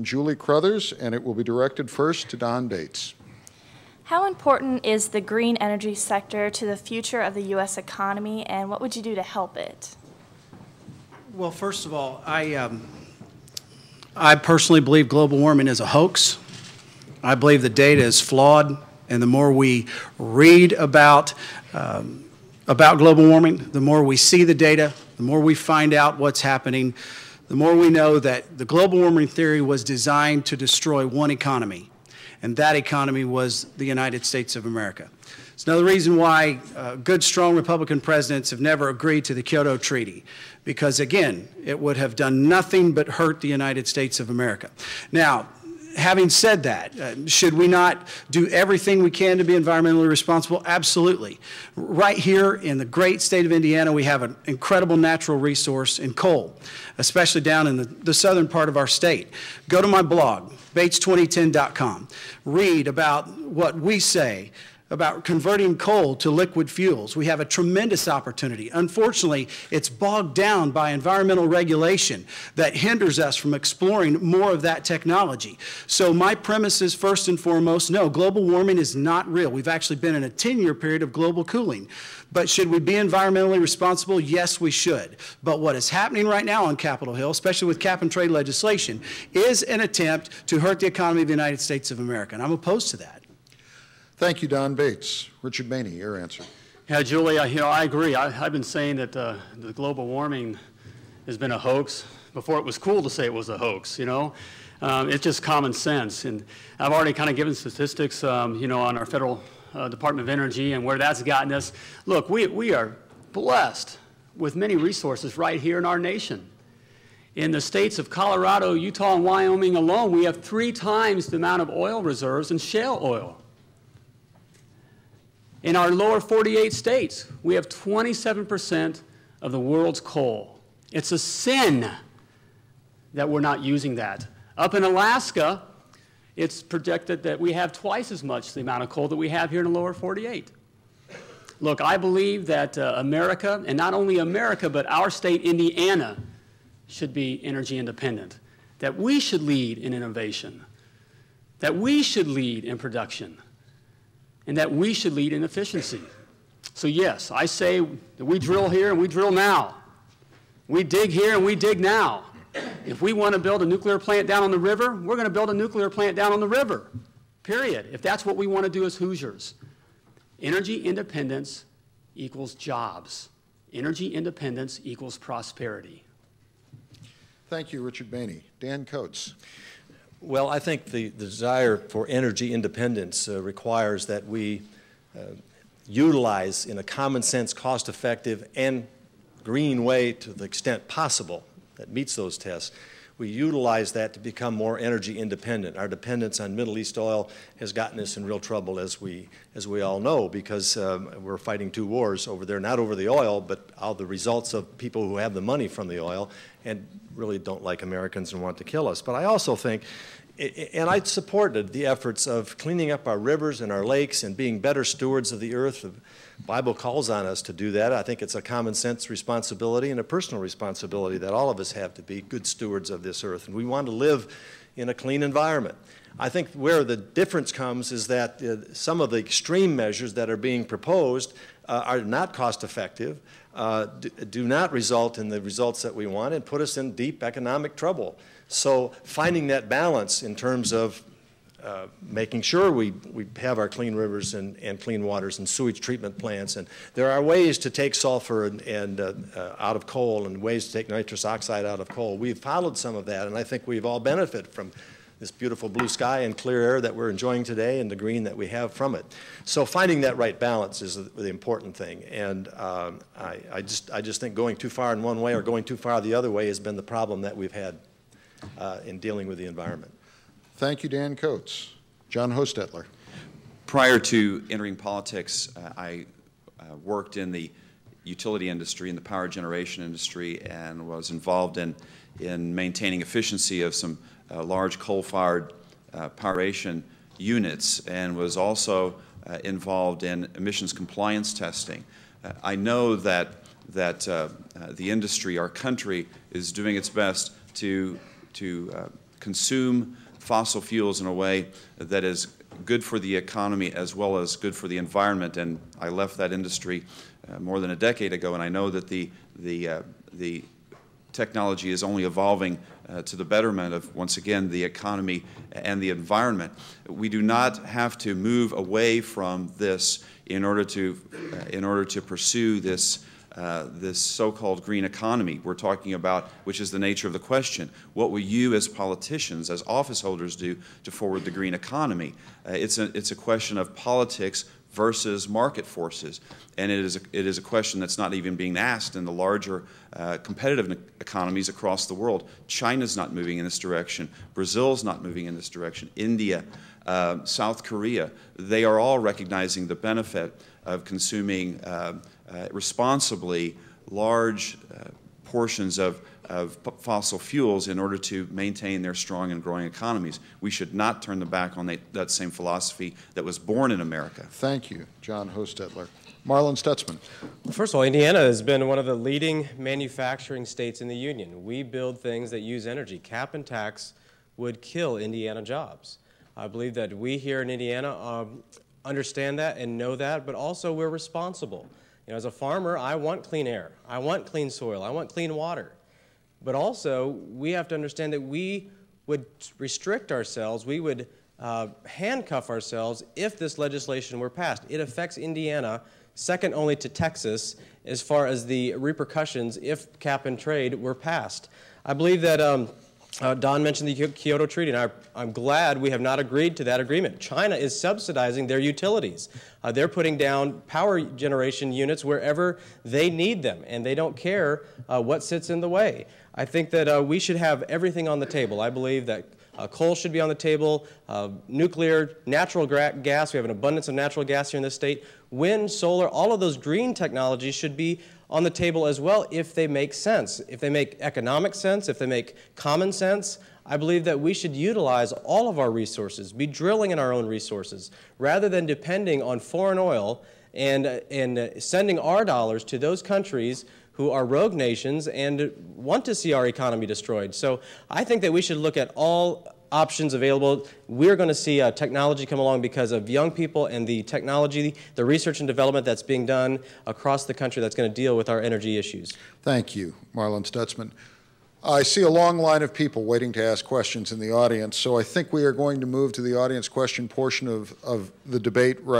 Julie Crothers, and it will be directed first to Don Bates. How important is the green energy sector to the future of the U.S. economy, and what would you do to help it? Well, first of all, I personally believe global warming is a hoax. I believe the data is flawed, and the more we read about global warming, the more we see the data, the more we find out what's happening, the more we know that the global warming theory was designed to destroy one economy, and that economy was the United States of America. It's another reason why good, strong Republican presidents have never agreed to the Kyoto Treaty, because, again, it would have done nothing but hurt the United States of America. Now, having said that, should we not do everything we can to be environmentally responsible? Absolutely. Right here in the great state of Indiana, we have an incredible natural resource in coal, especially down in the southern part of our state. Go to my blog, pt2.com. Read about what we say about converting coal to liquid fuels. We have a tremendous opportunity. Unfortunately, it's bogged down by environmental regulation that hinders us from exploring more of that technology. So my premise is, first and foremost, no, global warming is not real. We've actually been in a 10-year period of global cooling. But should we be environmentally responsible? Yes, we should. But what is happening right now on Capitol Hill, especially with cap and trade legislation, is an attempt to hurt the economy of the United States of America, and I'm opposed to that. Thank you, Don Bates. Richard Maney, your answer. Yeah, Julie, I agree. I've been saying that the global warming has been a hoax before it was cool to say it was a hoax, It's just common sense. And I've already kind of given statistics, on our federal Department of Energy and where that's gotten us. Look, we are blessed with many resources right here in our nation. In the states of Colorado, Utah, and Wyoming alone, we have 3 times the amount of oil reserves in shale oil. In our lower 48 states, we have 27% of the world's coal. It's a sin that we're not using that. Up in Alaska, it's projected that we have twice as much the amount of coal that we have here in the lower 48. Look, I believe that America, and not only America, but our state, Indiana, should be energy independent, that we should lead in innovation, that we should lead in production, and that we should lead in efficiency. So yes, I say that we drill here and we drill now. We dig here and we dig now. If we want to build a nuclear plant down on the river, we're going to build a nuclear plant down on the river, period, if that's what we want to do as Hoosiers. Energy independence equals jobs. Energy independence equals prosperity. Thank you, Richard Maney. Dan Coates. Well, I think the desire for energy independence requires that we utilize, in a common sense, cost-effective, and green way to the extent possible that meets those tests, we utilize that to become more energy independent. Our dependence on Middle East oil has gotten us in real trouble, as we all know, because we're fighting 2 wars over there, not over the oil, but all the results of people who have the money from the oil and really don't like Americans and want to kill us. But I also think, and I supported the efforts of cleaning up our rivers and our lakes and being better stewards of the earth. The Bible calls on us to do that. I think it's a common sense responsibility and a personal responsibility that all of us have to be good stewards of this earth. And we want to live in a clean environment. I think where the difference comes is that some of the extreme measures that are being proposed are not cost effective, do not result in the results that we want, and put us in deep economic trouble. So finding that balance in terms of making sure we have our clean rivers and clean waters and sewage treatment plants. And there are ways to take sulfur and out of coal, and ways to take nitrous oxide out of coal. We've followed some of that, and I think we've all benefited from this beautiful blue sky and clear air that we're enjoying today and the green that we have from it. So finding that right balance is the important thing. And I just think going too far in one way or going too far the other way has been the problem that we've had in dealing with the environment. Thank you, Dan Coates. John Hostetler. Prior to entering politics, I worked in the utility industry, in the power generation industry, and was involved in maintaining efficiency of some large coal-fired power generation units, and was also involved in emissions compliance testing. I know that the industry, our country, is doing its best to consume fossil fuels in a way that is good for the economy as well as good for the environment. And I left that industry more than a decade ago, and I know that the technology is only evolving to the betterment of, once again, the economy and the environment. We do not have to move away from this in order to pursue this this so-called green economy we're talking about, which is the nature of the question. What will you as politicians, as office holders, do to forward the green economy? It's a question of politics versus market forces, and it is a question that's not even being asked in the larger competitive economies across the world. China's not moving in this direction. Brazil's not moving in this direction. India, South Korea, they are all recognizing the benefit of consuming responsibly large portions of fossil fuels in order to maintain their strong and growing economies. We should not turn the back on that same philosophy that was born in America. Thank you, John Hostetler. Marlon Stutzman. Well, first of all, Indiana has been one of the leading manufacturing states in the Union. We build things that use energy. Cap and tax would kill Indiana jobs. I believe that we here in Indiana understand that and know that, but also we're responsible. You know, as a farmer, I want clean air, I want clean soil, I want clean water. But also, we have to understand that we would restrict ourselves, we would handcuff ourselves if this legislation were passed. It affects Indiana second only to Texas as far as the repercussions if cap and trade were passed. I believe that Don mentioned the Kyoto Treaty, and I'm glad we have not agreed to that agreement. China is subsidizing their utilities. They're putting down power generation units wherever they need them, and they don't care what sits in the way. I think that we should have everything on the table. I believe that coal should be on the table, nuclear, natural gas. We have an abundance of natural gas here in this state. Wind, solar, all of those green technologies should be on the table as well if they make sense, if they make economic sense, if they make common sense. I believe that we should utilize all of our resources, be drilling in our own resources, rather than depending on foreign oil and sending our dollars to those countries who are rogue nations and want to see our economy destroyed. So I think that we should look at all options available. We're going to see technology come along because of young people and the technology, the research and development that's being done across the country that's going to deal with our energy issues. Thank you, Marlon Stutzman. I see a long line of people waiting to ask questions in the audience, so I think we are going to move to the audience question portion of the debate right